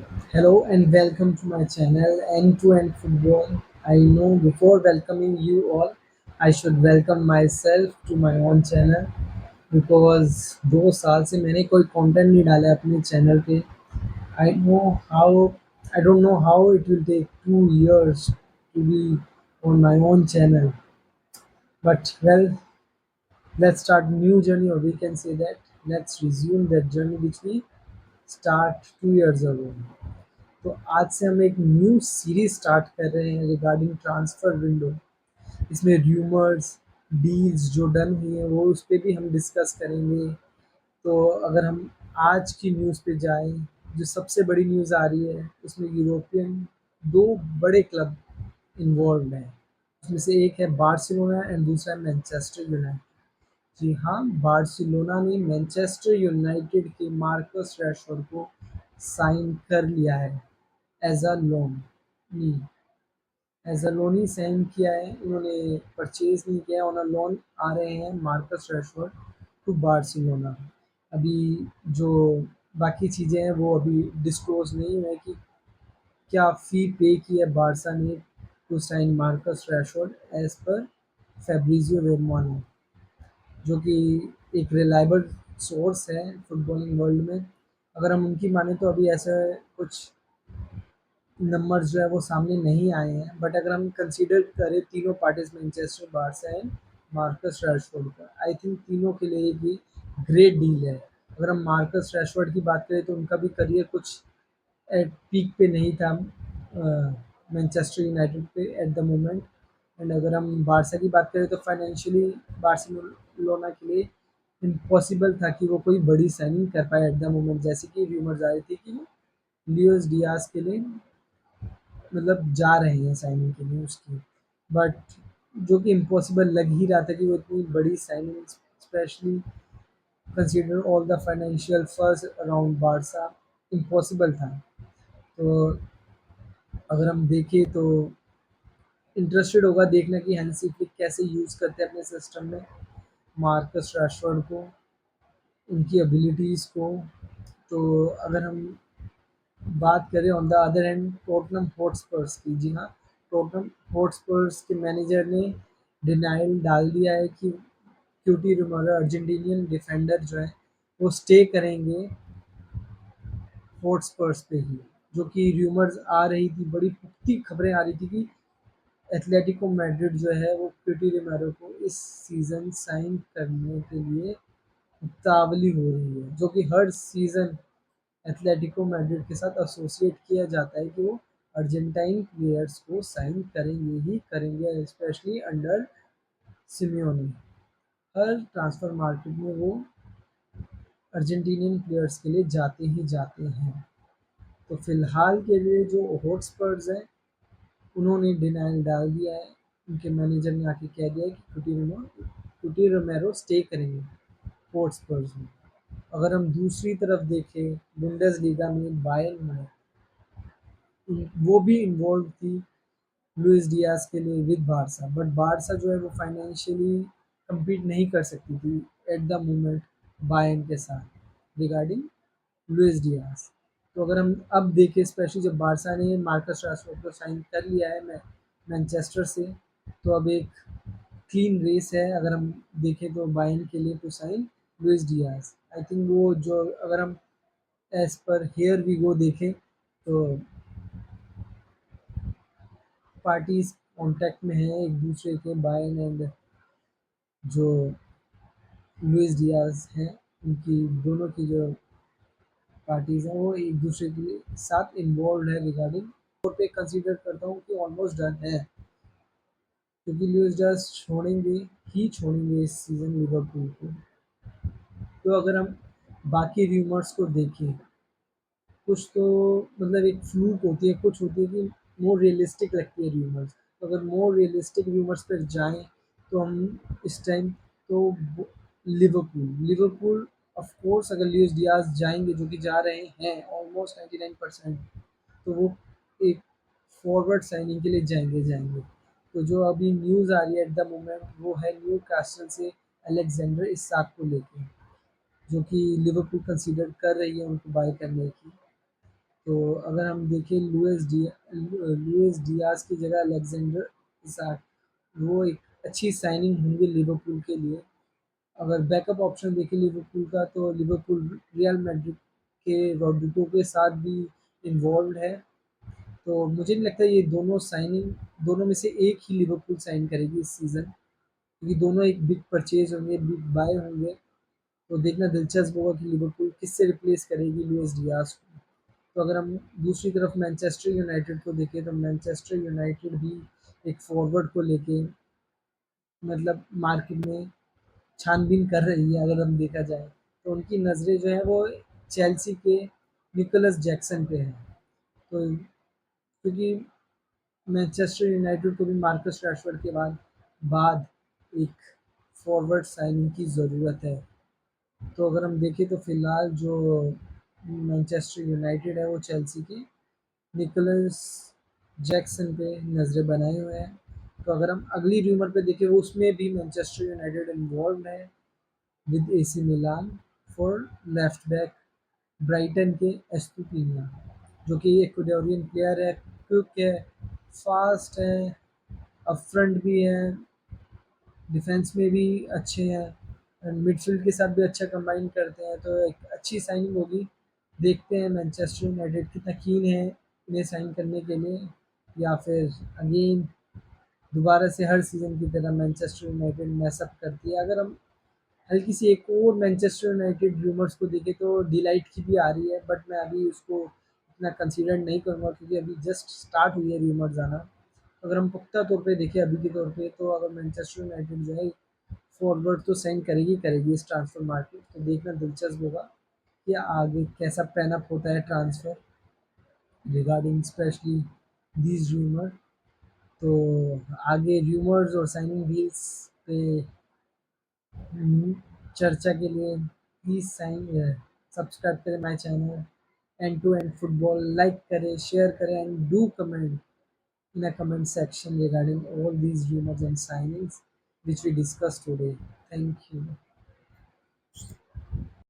Hello and welcome to my channel End to End Football. I know before welcoming you all, I should welcome myself to my own channel because 2 साल से मैंने कोई content नहीं डाला अपने channel पे. I know how I don't know how it will take 2 years to be on my own channel. But well, let's start new journey, or we can say that let's resume that journey which we start 2 years ago. तो आज से हम एक new series start कर रहे हैं regarding transfer window. इसमें rumours, deals जो डन हुई हैं वो उस पे भी हम डिस्कस करेंगे. तो अगर हम आज की न्यूज़ पे जाएं, जो सबसे बड़ी न्यूज़ आ रही है उसमें यूरोपियन दो बड़े क्लब इन्वॉल्व हैं. उसमें से एक है बार्सिलोना एंड दूसरा है मैनचेस्टर यूनाइटेड. जी हाँ, बार्सिलोना ने मैनचेस्टर यूनाइटेड के मार्कस रैशफोर्ड को साइन कर लिया है एज अ लोन. नहीं, एज अ लोन ही साइन किया है, उन्होंने परचेज नहीं किया. ऑन अ लोन आ रहे हैं मार्कस रैशफोर्ड टू बार्सिलोना. अभी जो बाकी चीज़ें हैं वो अभी डिस्क्लोज नहीं है कि क्या फ़ी पे की है बारसा ने to sign Marcus Rashford as पर फैब्रिजियो रोमानो, जो कि एक रिलायबल सोर्स है फुटबॉलिंग वर्ल्ड में. अगर हम उनकी माने तो अभी ऐसा कुछ नंबर्स जो है वो सामने नहीं आए हैं. बट अगर हम कंसीडर करें तीनों parties Manchester, Barça and Marcus Rashford का, आई थिंक तीनों के लिए भी ग्रेट डील है. अगर हम मार्कस रैशफोर्ड की बात करें तो उनका भी करियर कुछ एट पीक पे नहीं था मैनचेस्टर यूनाइटेड पे एट द मोमेंट. एंड अगर हम बारसा की बात करें तो फाइनेंशियली बार्सिलोना के लिए इम्पॉसिबल था कि वो कोई बड़ी साइनिंग कर पाए एट द मोमेंट. जैसे कि रूमर्स आ रही थी कि वो लियोस डियास के लिए मतलब जा रहे हैं साइनिंग के लिए उसकी. बट जो कि इम्पॉसिबल लग ही रहा था कि वो इतनी बड़ी signing, specially consider all the financial first around Barça, impossible था. तो अगर हम देखें तो इंटरेस्टेड होगा देखना कि हैंसी फ्लिक कैसे यूज़ करते हैं अपने सिस्टम में मार्कस रैशफोर्ड को, उनकी एबिलिटीज़ को. तो अगर हम बात करें on the other and Tottenham Hotspurs की, जी हाँ, टोटनहम हॉटस्पर्स के मैनेजर ने डिनाइल डाल दिया है कि क्यूटी रोमेरो अर्जेंटीनियन डिफेंडर जो है वो स्टे करेंगे हॉटस्पर्स पे ही. जो कि र्यूमर्स आ रही थी, बड़ी पुख्ती खबरें आ रही थी कि एथलेटिको मैड्रिड जो है वो क्यूटी रोमेरो को इस सीज़न साइन करने के लिए उतावली हो रही है. जो कि हर सीज़न एथलेटिको मैड्रिड के साथ एसोसिएट किया जाता है कि वो अर्जेंटाइन प्लेयर्स को साइन करेंगे ही करेंगे, स्पेशली अंडर सिमियोनी. हर ट्रांसफ़र मार्केट में वो अर्जेंटीनियन प्लेयर्स के लिए जाते ही जाते हैं. तो फ़िलहाल के लिए जो हॉटस्पर्स हैं उन्होंने डिनायल डाल दिया है. उनके मैनेजर ने आके कह दिया है कि कुटी रोमेरो स्टे करेंगे हॉटस्पर्स में. अगर हम दूसरी तरफ देखें बुंडेसलीगा में बायर्न म्यूनिख, वो भी इन्वॉल्व थी लुइस डियाज के लिए विद बारसा. बट बारसा जो है वो फाइनेंशियली compete नहीं कर सकती थी एट द मोमेंट बायर्न के साथ रिगार्डिंग लुइस डियाज. तो अगर हम अब देखें, स्पेशली जब बारसा ने मार्कस राशफोर्ड को साइन कर लिया है मैनचेस्टर से, तो अब एक क्लीन रेस है अगर हम देखें तो बायर्न के लिए to sign Luis Diaz. I think वो जो अगर हम as per here we go देखें तो पार्टीज कॉन्टैक्ट में हैं एक दूसरे के, बायर्न एंड जो लुइस डियाज हैं, उनकी दोनों की जो पार्टीज हैं वो एक दूसरे के साथ इन्वॉल्व है रिगार्डिंग. और पे कंसीडर करता हूँ कि ऑलमोस्ट डन है, क्योंकि लुइस डियाज छोड़ेंगे ही छोड़ेंगे इस सीज़न लिवरपूल को. तो अगर हम बाकी र्यूमर्स को देखें, कुछ तो मतलब एक फ्लूक होती है, कुछ होती है कि मोर रियलिस्टिक लगती है र्यूमर्स. तो अगर मोर रियलिस्टिक र्यूमर्स पर जाएँ तो हम इस टाइम तो लिवरपूल लिवरपूल ऑफ कोर्स अगर लुइस डियाज जाएँगे, जो कि जा रहे हैं ऑलमोस्ट 99%, तो वो एक फॉरवर्ड साइनिंग के लिए जाएँगे. तो जो अभी न्यूज़ आ रही है एट द मोमेंट वो है न्यूकासल से अलेक्जेंडर इसाक को लेके, जो कि लिवरपूल कंसीडर कर रही है उनको बाय करने की. तो अगर हम देखें लुइस डियाज की जगह अलेक्जेंडर इसाक, वो एक अच्छी साइनिंग होंगे लिवरपूल के लिए। अगर बैकअप ऑप्शन देखें लिवरपूल का, तो लिवरपूल रियल मैड्रिड के रोड्रिगो के साथ भी इन्वॉल्व है। तो मुझे नहीं लगता ये दोनों में से एक ही लिवरपूल साइन करेगी इस सीज़न, क्योंकि दोनों एक बिग परचेज होंगे, बिग बाय होंगे। तो देखना दिलचस्प होगा कि लिवरपूल किससे रिप्लेस करेगी लुइस डियाज को। तो अगर हम दूसरी तरफ मैनचेस्टर यूनाइटेड को देखें, तो मैनचेस्टर यूनाइटेड भी एक फॉरवर्ड को लेके मतलब मार्केट में छानबीन कर रही है। अगर हम देखा जाए तो उनकी नज़रें जो है वो चेल्सी के निकोलस जैक्सन पे है। तो क्योंकि मैनचेस्टर यूनाइटेड को भी मार्कस रैशफोर्ड के बाद बाद एक फॉरवर्ड साइनिंग की ज़रूरत है। तो अगर हम देखें तो फिलहाल जो मैनचेस्टर यूनाइटेड है वो चेल्सी की निकोलस जैक्सन पे नज़रें बनाए हुए हैं। तो अगर हम अगली र्यूमर पे देखें, वो उसमें भी मैनचेस्टर यूनाइटेड इन्वॉल्व है with AC Milan for left back Brighton के एस्टुपिनिया, जो कि इक्वेडोरियन प्लेयर है, क्विक है, फास्ट है, अप फ्रंट भी है, डिफेंस में भी अच्छे हैं, एंड मिडफील्ड के साथ भी अच्छा कंबाइन करते हैं। तो एक अच्छी साइनिंग होगी। देखते हैं मैनचेस्टर यूनाइटेड कितना कीन है इन्हें साइन करने के लिए, या फिर अगेन दोबारा से हर सीज़न की तरह मैनचेस्टर यूनाइटेड मैसअप करती है। अगर हम हल्की सी एक और मैनचेस्टर यूनाइटेड रूमर्स को देखें, तो डिलाइट की भी आ रही है, बट मैं अभी उसको इतना कंसीडर नहीं करूँगा, क्योंकि अभी जस्ट स्टार्ट हुई है रूमर्स आना। अगर हम पुख्ता तौर पे देखें अभी के तौर पे, तो अगर मैनचेस्टर यूनाइटेड जो है फॉरवर्ड तो साइन करेगी इस ट्रांसफर मार्केट। तो देखना दिलचस्प होगा कि आगे कैसा पैन अप होता है transfer regarding specially these rumour. तो आगे रूमर्स और साइनिंग डील्स पे चर्चा के लिए प्लीज़ सब्सक्राइब करें my channel end to end football, like करें, शेयर करें, and do comment in a comment section regarding all these rumors and signings which we discussed today. Thank you.